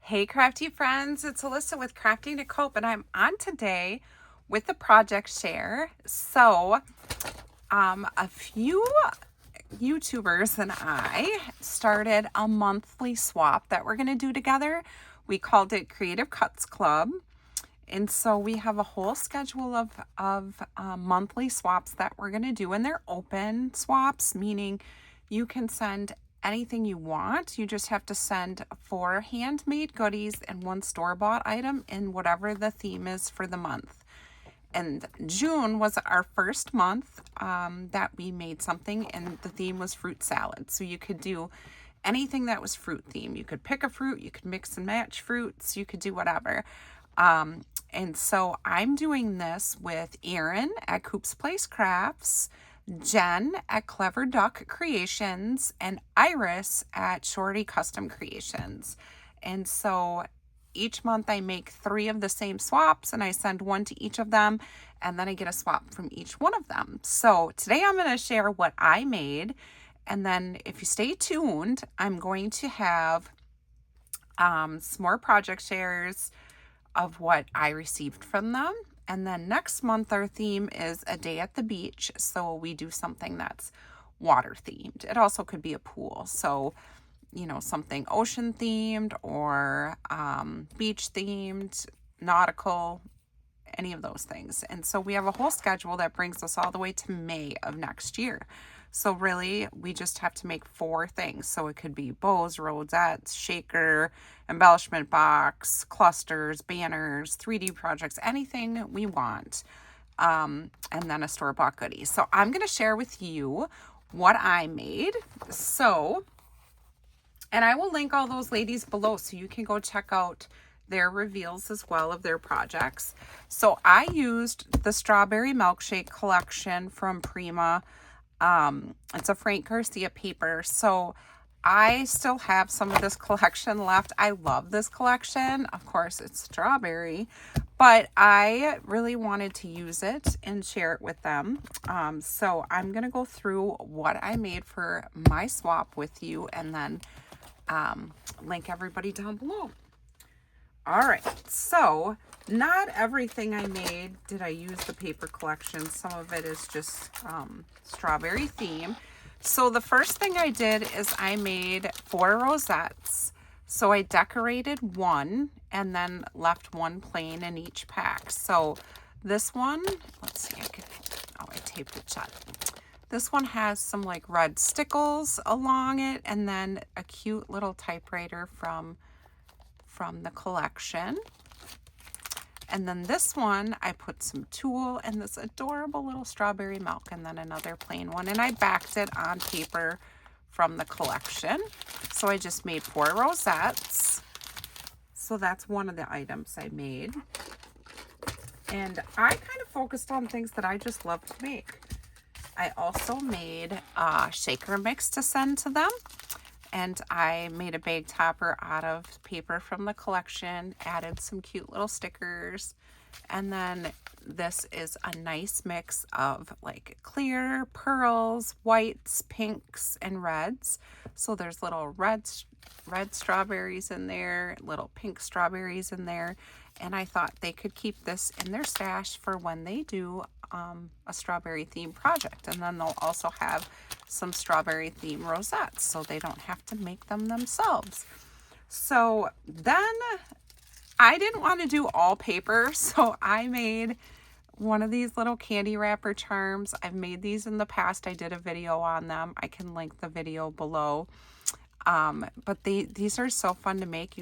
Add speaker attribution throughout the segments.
Speaker 1: Hey crafty friends, it's Alyssa with Crafting to Cope, and I'm on today with the project share. A few YouTubers and I started a monthly swap that we're going to do together. We called it Creative Cuts Club. And so we have a whole schedule of monthly swaps that we're going to do, and they're open swaps, meaning you can send anything you want. You just have to send 4 handmade goodies and 1 store-bought item in whatever the theme is for the month. And June was our first month that we made something, and the theme was fruit salad. So you could do anything that was fruit theme. You could pick a fruit, you could mix and match fruits, you could do whatever. And so I'm doing this with Erin at Coop's Place Crafts, Jen at Clever Duck Creations, and Iris at Shorty Custom Creations. And so each month I make 3 of the same swaps and I send 1 to each of them, and then I get a swap from each one of them. So today I'm going to share what I made, and then if you stay tuned, I'm going to have some more project shares of what I received from them. And then next month, our theme is a day at the beach. So we do something that's water themed. It also could be a pool. So, something ocean themed or beach themed, nautical, any of those things. And so we have a whole schedule that brings us all the way to May of next year. So really, we just have to make 4 things. So it could be bows, rosettes, shaker, embellishment box, clusters, banners, 3D projects, anything we want. And then a store-bought goodie. So I'm going to share with you what I made. And I will link all those ladies below so you can go check out their reveals as well of their projects. So I used the Strawberry Milkshake collection from Prima. It's a Frank Garcia paper. So I still have some of this collection left. I love this collection. Of course, it's strawberry, but I really wanted to use it and share it with them. So I'm going to go through what I made for my swap with you, and then link everybody down below. All right, so not everything I made did I use the paper collection. Some of it is just strawberry theme. So the first thing I did is I made 4 rosettes. So I decorated 1 and then left 1 plain in each pack. So this one, let's see, I taped it shut. This one has some like red stickles along it, and then a cute little typewriter from the collection. And then this one, I put some tulle and this adorable little strawberry milk, and then another plain one. And I backed it on paper from the collection. So I just made 4 rosettes. So that's one of the items I made. And I kind of focused on things that I just love to make. I also made a shaker mix to send to them. And I made a bag topper out of paper from the collection, added some cute little stickers. And then this is a nice mix of like clear pearls, whites, pinks, and reds. So there's little red strawberries in there, little pink strawberries in there. And I thought they could keep this in their stash for when they do a strawberry themed project. And then they'll also have some strawberry themed rosettes, so they don't have to make them themselves. So then I didn't want to do all paper, so I made one of these little candy wrapper charms. I've made these in the past. I did a video on them. I can link the video below. But these are so fun to make.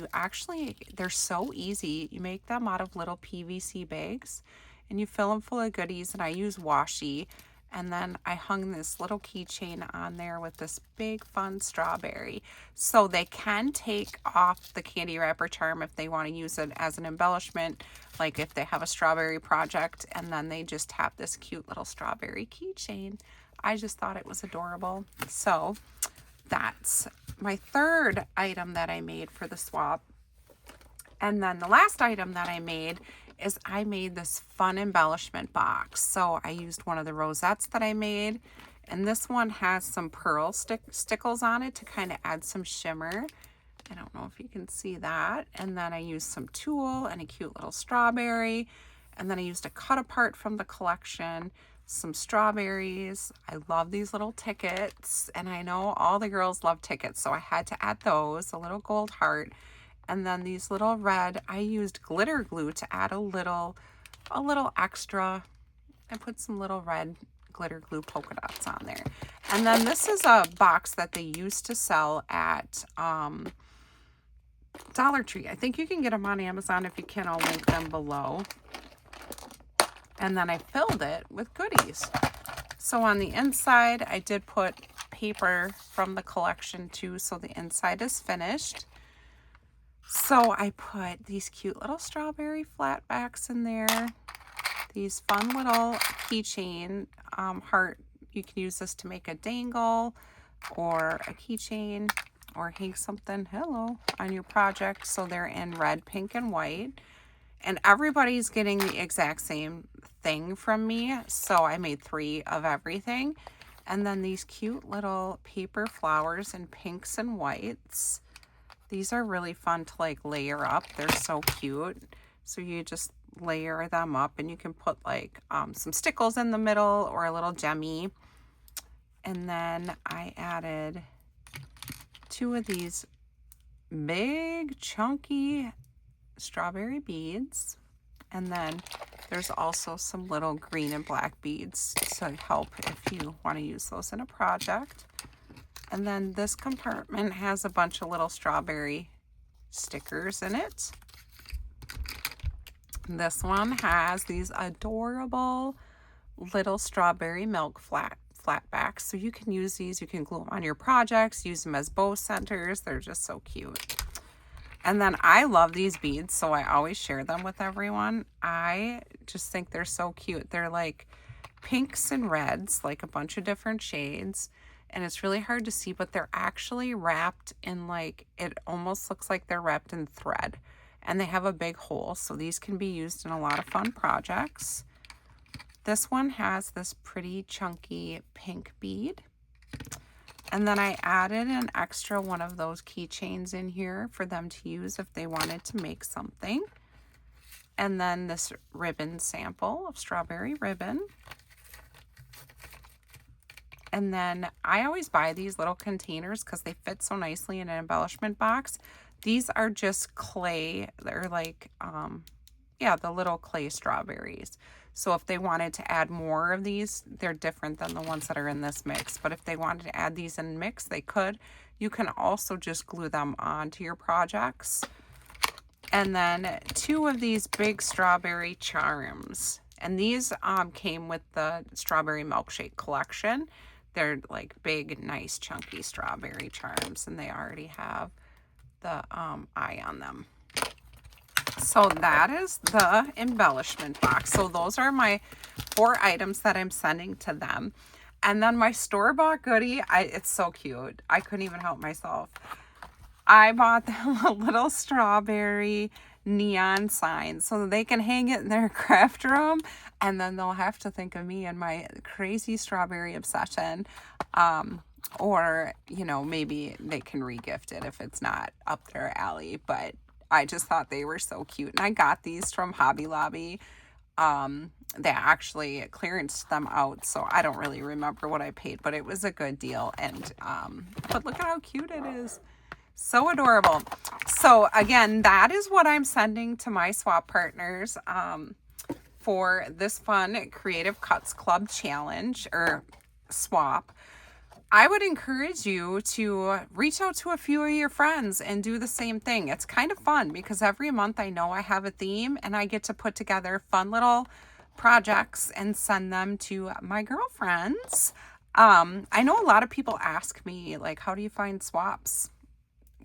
Speaker 1: They're so easy. You make them out of little PVC bags and you fill them full of goodies, and I use washi. And then I hung this little keychain on there with this big fun strawberry. So they can take off the candy wrapper charm if they want to use it as an embellishment, like if they have a strawberry project, and then they just have this cute little strawberry keychain. I just thought it was adorable. So that's my third item that I made for the swap. And then the last item that I made is I made this fun embellishment box. So I used one of the rosettes that I made, and this one has some pearl stickles on it to kind of add some shimmer. I don't know if you can see that. And then I used some tulle and a cute little strawberry. And then I used a cut apart from the collection, some strawberries. I love these little tickets. And I know all the girls love tickets, so I had to add those, a little gold heart. And then these little red, I used glitter glue to add a little extra. I put some little red glitter glue polka dots on there. And then this is a box that they used to sell at Dollar Tree. I think you can get them on Amazon. If you can, I'll link them below. And then I filled it with goodies. So on the inside, I did put paper from the collection too, so the inside is finished. So I put these cute little strawberry flatbacks in there. These fun little keychain heart. You can use this to make a dangle or a keychain or hang something, hello, on your project. So they're in red, pink, and white. And everybody's getting the exact same thing from me. So I made 3 of everything. And then these cute little paper flowers in pinks and whites. These are really fun to like layer up. They're so cute. So you just layer them up and you can put like some stickles in the middle or a little gemmy. And then I added 2 of these big chunky strawberry beads. And then there's also some little green and black beads to help if you want to use those in a project. And then this compartment has a bunch of little strawberry stickers in it. This one has these adorable little strawberry milk flatbacks. So you can use these, you can glue them on your projects, use them as bow centers. They're just so cute. And then I love these beads, so I always share them with everyone. I just think they're so cute. They're like pinks and reds, like a bunch of different shades. And it's really hard to see, but they're actually wrapped in like, it almost looks like they're wrapped in thread. And they have a big hole, so these can be used in a lot of fun projects. This one has this pretty chunky pink bead. And then I added an extra one of those keychains in here for them to use if they wanted to make something. And then this ribbon sample of strawberry ribbon. And then I always buy these little containers because they fit so nicely in an embellishment box. These are just clay. They're like, the little clay strawberries. So if they wanted to add more of these, they're different than the ones that are in this mix. But if they wanted to add these in mix, they could. You can also just glue them onto your projects. And then 2 of these big strawberry charms. And these came with the strawberry milkshake collection. They're like big, nice, chunky strawberry charms. And they already have the eye on them. So that is the embellishment box. So those are my 4 items that I'm sending to them. And then my store-bought goodie, it's so cute. I couldn't even help myself. I bought them a little strawberry neon sign so they can hang it in their craft room, and then they'll have to think of me and my crazy strawberry obsession. Or, you know, maybe they can regift it if it's not up their alley. But I just thought they were so cute. And I got these from Hobby Lobby. They actually clearanced them out, so I don't really remember what I paid, but it was a good deal. And but look at how cute it is. So adorable. So again, that is what I'm sending to my swap partners for this fun Creative Cuts Club challenge or swap. I would encourage you to reach out to a few of your friends and do the same thing. It's kind of fun because every month I know I have a theme and I get to put together fun little projects and send them to my girlfriends. I know a lot of people ask me, like, how do you find swaps?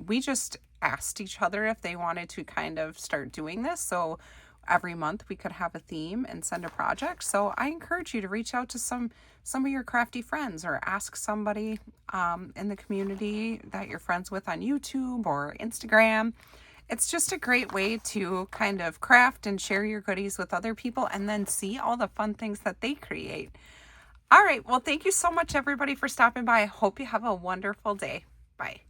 Speaker 1: We just asked each other if they wanted to kind of start doing this. So every month we could have a theme and send a project. So I encourage you to reach out to some of your crafty friends or ask somebody in the community that you're friends with on YouTube or Instagram. It's just a great way to kind of craft and share your goodies with other people and then see all the fun things that they create. All right. Well, thank you so much, everybody, for stopping by. I hope you have a wonderful day. Bye.